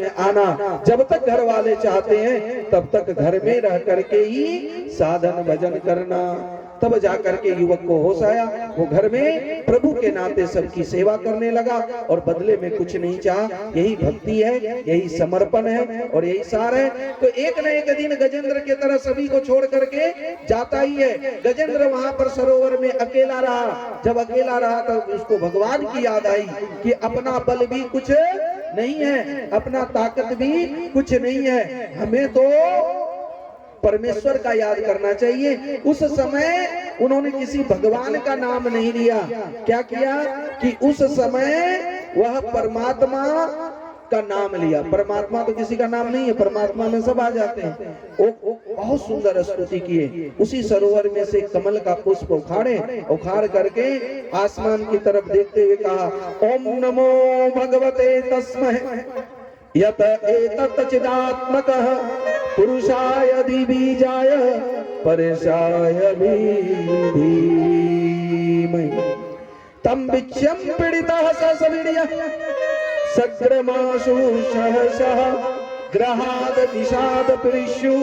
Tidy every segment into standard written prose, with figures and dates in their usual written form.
में आना। जब तक घर वाले चाहते हैं तब तक घर में रह करके ही साधन भजन करना। तब जाकर के युवक को होश आया, वो घर में प्रभु के नाते सबकी सेवा करने लगा और बदले में कुछ नहीं चाहा। यही भक्ति है, यही समर्पण है और यही सार है। तो एक न एक दिन गजेंद्र के तरह सभी को छोड़ करके जाता ही है। गजेंद्र वहां पर सरोवर में अकेला रहा। जब अकेला रहा तब उसको भगवान की याद आई कि अपना बल भी कुछ नहीं है, अपना ताकत भी कुछ नहीं है, हमें तो परमेश्वर का याद करना चाहिए। उस समय उन्होंने किसी भगवान का नाम नहीं लिया। क्या किया कि उस समय वह परमात्मा का नाम लिया। परमात्मा तो किसी का नाम नहीं है, परमात्मा में सब आ जाते हैं। वो बहुत सुंदर स्तुति किए। उसी सरोवर में से कमल का पुष्प उखाड़ करके आसमान की तरफ देखते हुए कहा, ओम नमो भगवते तस्मै यत एतत् चिदात्मकः पुरुषाय दिबीजाय परेशाय धीमहि तम विच्यम पीड़ितः ससवीर्यः सग्रमाशु सहसः ग्रहाद विषाद प्रिषु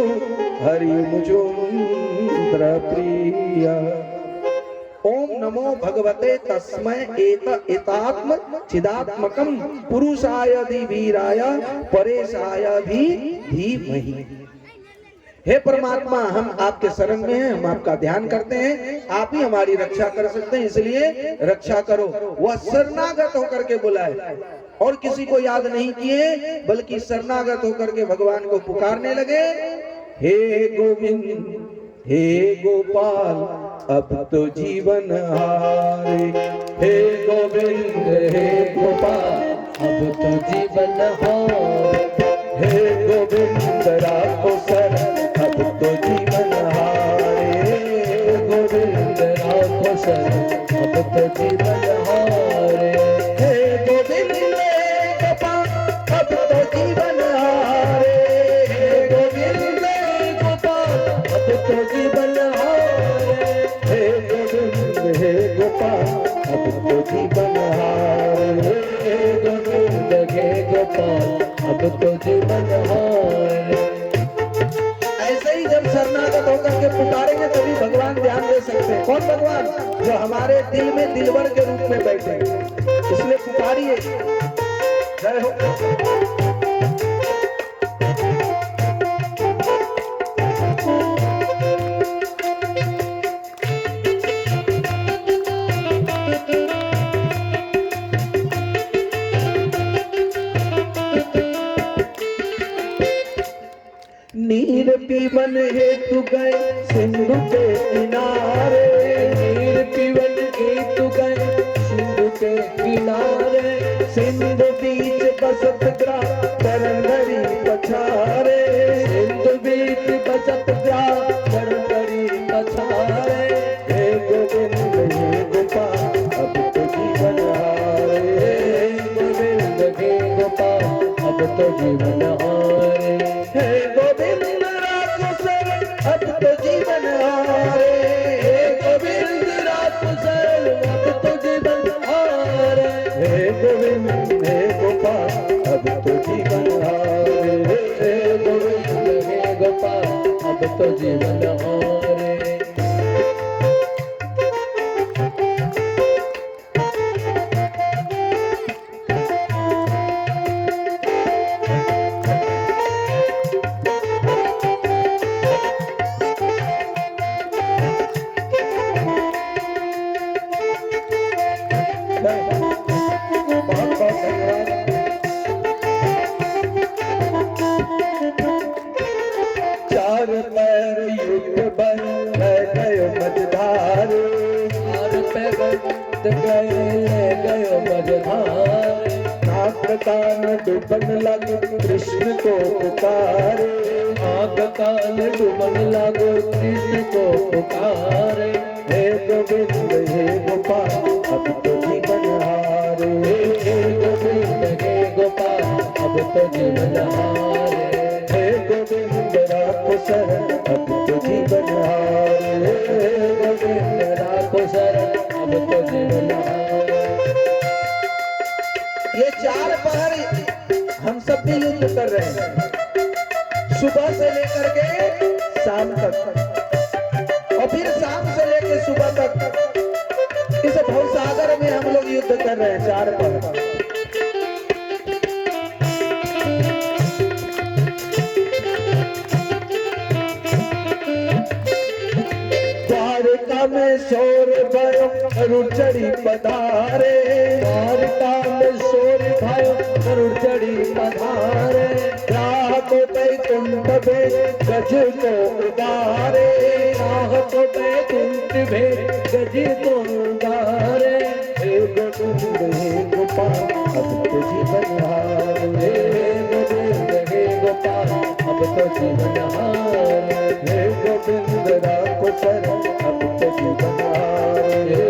हरिमुचुन्द्र प्रियः। ओम नमो भगवते तस्मै एतात्म चिदात्मकम पुरुषाय दिवीराय परेशाय धीमहि। हे परमात्मा, हम आपके शरण में हैं, हम आपका ध्यान करते हैं, आप ही हमारी रक्षा कर सकते हैं, इसलिए रक्षा करो। वह शरणागत होकर के बुलाए और किसी को याद नहीं किए, बल्कि शरणागत होकर के भगवान को पुकारने लगे, हे गोविंद, हे गोपाल, अब तो जीवन हारे। हे गोविंद, हे गोपाल, अब तो जीवन हारे। हे गोविंद राखो सर, अब तो जीवन हारे। गोविंद राखो सर, अब तो जीवन हारे। हे गोविंद गोपाल, अब तो जीवन हारे। हे गोविंद गोपाल, अब तो जीवन हारे। हे गोविंद, हे गोपाल, अब तो जीवन हारे। हे गोविंद, हे गोपाल, अब तो जीवन हारे। ऐसे ही जब शरणागत होकर के पुकारेंगे तभी भगवान ध्यान दे सकते हैं। कौन भगवान? जो हमारे दिल में दिलवर के रूप में बैठे, इसलिए पुकारिए। जय हो। नीर पीवन हेतु गए सिंधु के किनारे। नीर पीवन हेतु गए सिंधु के किनारे। सिंधु बीच बसत ग्राम करंदरी पछारे। सिंधु बीच बसत ग्राम करंदरी पछारे। हे गोविंद, हे गोपाल, अब तो जीवन हारे। हे गोविंद, हे गोपाल, अब तो जीवन हारे। हे गोविंद राखो सर, अब तो जीवन हारे। हे गोविंद राखो सर, अब तो जीवन हारे। हे गोविंद, हे गोपाल, अब तो जीवन हारे। हे गोविंद, हे गोपाल, अब तो जीवन हारे। चार पैर युद्ध बल गयो मझधारे। चार पैर युद्ध गयो मझधारे। नाग कान डूबन लगे कृष्ण को पुकारे। नाग कान डूबन लगे कृष्ण को पुकारे। हे गोविंद, हे गोपाल, अब तो जीवन हारे। हे गोविंद, हे गोपाल, अब तो जीवन हारे। हे गोविंद राखो सर, अब तो जीवन हारे। हे गोविंद राखो सर, अब तो जीवन हारे। ये चार पहर हम सब कभी युद्ध कर रहे हैं, सुबह से लेकर के शाम तक और फिर शाम से लेकर सुबह तक इस भवसागर में हम लोग युद्ध कर रहे हैं 4 पल। द्वारका में शोर भयो गरुड़ चढ़ी पधारे, द्वारका में शोर भयो गरुड़ चढ़ी पधारे, राह बैकुंठ भेद गज को उदारे, राह बैकुंठ भेद गज को उदारे, हे गोविंद हे गोपाल अब तो जीवन हारे, हे गोविंद हे गोपाल अब तो जीवन हारे, हे गोविंद राखो सर अब तो जीवन हारे, हे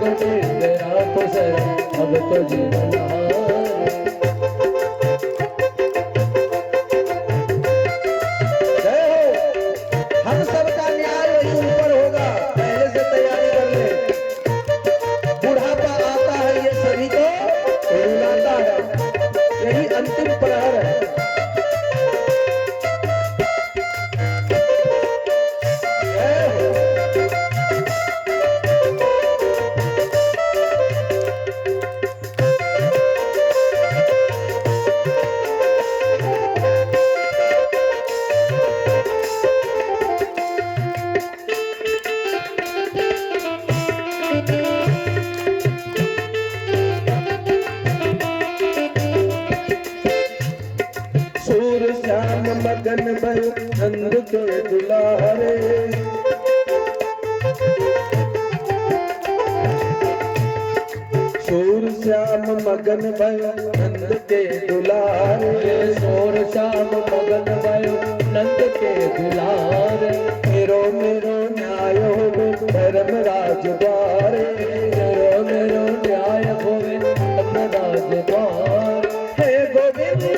गोविंद राखो सर अब तो जीवन हारे। मगन भयो नंद के दुलारे, सूर श्याम मगन भयो नंद के दुलारे, सूर श्याम मगन भयो नंद के दुलारे, मेरो मेरो न्याय होवे धर्म राज द्वारे, मेरो मेरो न्याय होवे धर्म राज द्वारे, हे गोविंद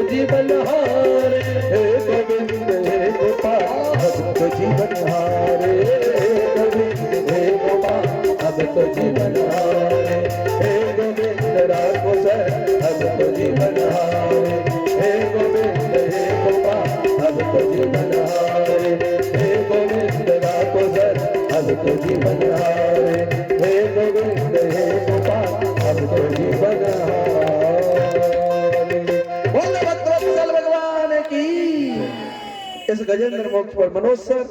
जीवन हारे, हे गोविंद हे गोपाल अब तो जीवन हारे, हे गोविंद हे गोपाल अब तो जीवन हारे, हे गोविंद राखो सर अब तो जीवन हारे, हे गोविंद हे गोपाल अब तो जीवन हारे, हे गोविंद राखो सर अब तो जीवन हारे, हे गोविंद हे गोपाल अब तो जीवन हारे। इस गजेंद्र मोक्ष पर मनोज सर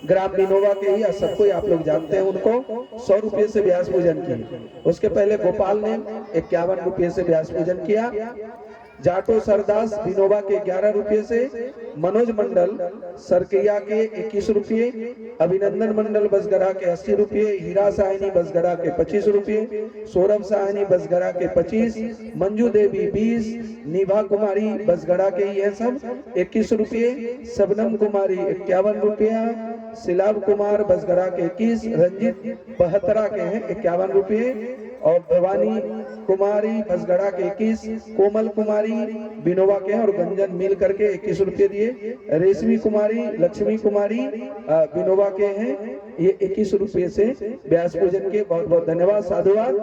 ग्राम बिनोवा के ही सबको आप लोग जानते हैं, उनको 100 रुपये से व्यास पूजन किया। उसके पहले गोपाल ने 51 रुपये से व्यास पूजन किया, जाटो सरदास बिनोवा के 11 रुपये से, मनोज मंडल सरकैया के 21 रुपये, अभिनंदन मंडल बसगरा के 80 रुपये, हीरा साहनी बसगरा के 25 रुपये, सौरभ साहनी बसगरा के 25, मंजू देवी 20, निभा कुमारी बसगरा के ही है सब 21 रुपये, सबनम कुमारी 51 रुपया, सिलाब कुमार बसगरा के 21, रंजित बहतरा के हैं 51 रुपये, और भवानी कुमारी बसगड़ा के 21, कोमल कुमारी बिनोवा के हैं और गंजन मिल करके 21 रुपये दिए, रेशमी कुमारी लक्ष्मी कुमारी बिनोवा के हैं, ये 21 रुपये से व्यास पूजन के बहुत बहुत धन्यवाद, साधुवाद।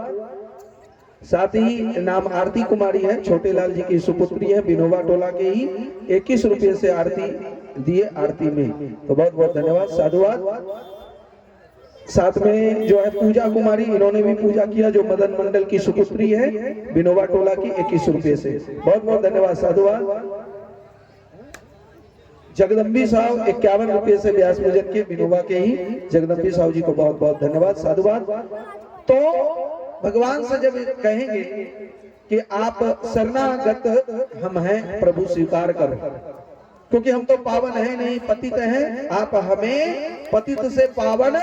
साथ ही नाम आरती कुमारी है, छोटे लाल जी की सुपुत्री है, बिनोवा टोला के ही 21 रुपये से आरती दिए आरती में, तो बहुत बहुत धन्यवाद, साधुवाद। साथ में जो है पूजा कुमारी, इन्होंने भी पूजा किया, जो मदन मंडल की सुपुत्री है, बिनोवा टोला की 21 रुपये से, बहुत बहुत धन्यवाद, साधुवाद। जगदम्बी साहब 51 रुपये से व्यास पूजन के, बिनोवा के ही जगदम्बी साहब जी को बहुत बहुत धन्यवाद, साधुवाद। तो भगवान से जब कहेंगे कि आप शरणागत हम हैं प्रभु स्वीकार कर, क्योंकि हम तो पावन है नहीं, पतित हैं, आप हमें पतित से पावन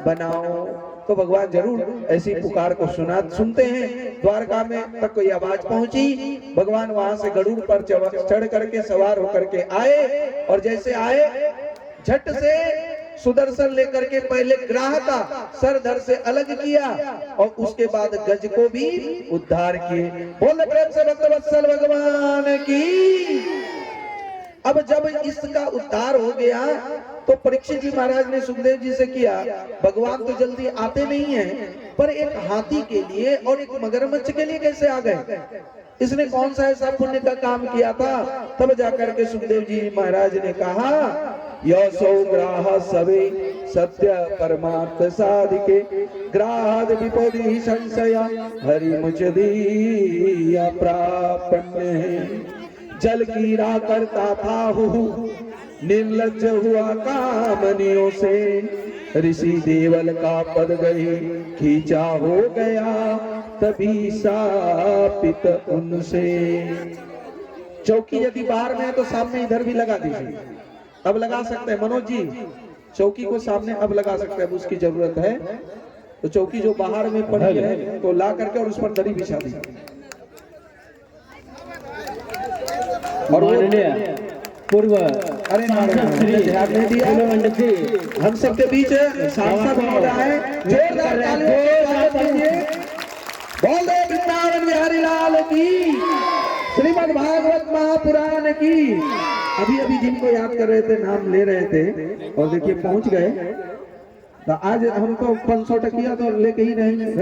बनाओ। तो भगवान जरूर ऐसी पुकार को सुनते हैं। द्वारका में तक कोई आवाज पहुंची, भगवान वहां से गरुड़ पर चढ़ करके सवार होकर के आए, और जैसे आए झट से सुदर्शन लेकर के पहले ग्राह का सर धड़ से अलग किया और उसके बाद गज को भी उद्धार किए। बोले प्रेम से भक्तवत्सल भगवान की। अब जब इसका उद्धार हो गया तो परीक्षित जी महाराज ने सुखदेव जी से किया, भगवान तो जल्दी आते नहीं हैं, पर एक हाथी के लिए और एक मगरमच्छ के लिए कैसे आ गए? इसने कौन सा ऐसा पुण्य का काम किया था? तब जाकर के सुखदेव जी महाराज ने कहा, यशो ग्राह सवे सत्य परमार्थ साधिके ग्राहद विपदि संशय हरि मुझ दिया प्रापन्य। जल कीड़ा करता था निर्लज्ज हुआ कामनियों से, ऋषि देवल का पद गए खींचा हो गया तभी शापित उनसे। चौकी यदि बाहर में है तो सामने इधर भी लगा दीजिए। अब लगा सकते हैं मनोज जी, चौकी को सामने अब लगा सकते हैं, अब उसकी जरूरत है। तो चौकी जो बाहर में पड़ी है तो ला करके और उस पर दरी बिछा दीजिए। और पूर्व अरे ध्यान नहीं दिया, हम सबके बीच सांसद महोदय है, जोरदार तालियों से बोले वृंदावन बिहारी लाल की, श्रीमद् भागवत महापुराण की। अभी अभी जिनको याद कर रहे थे नाम ले रहे थे और देखिए पहुंच गए। तो आज हम तो 500 टकिया तो लेके ही नहीं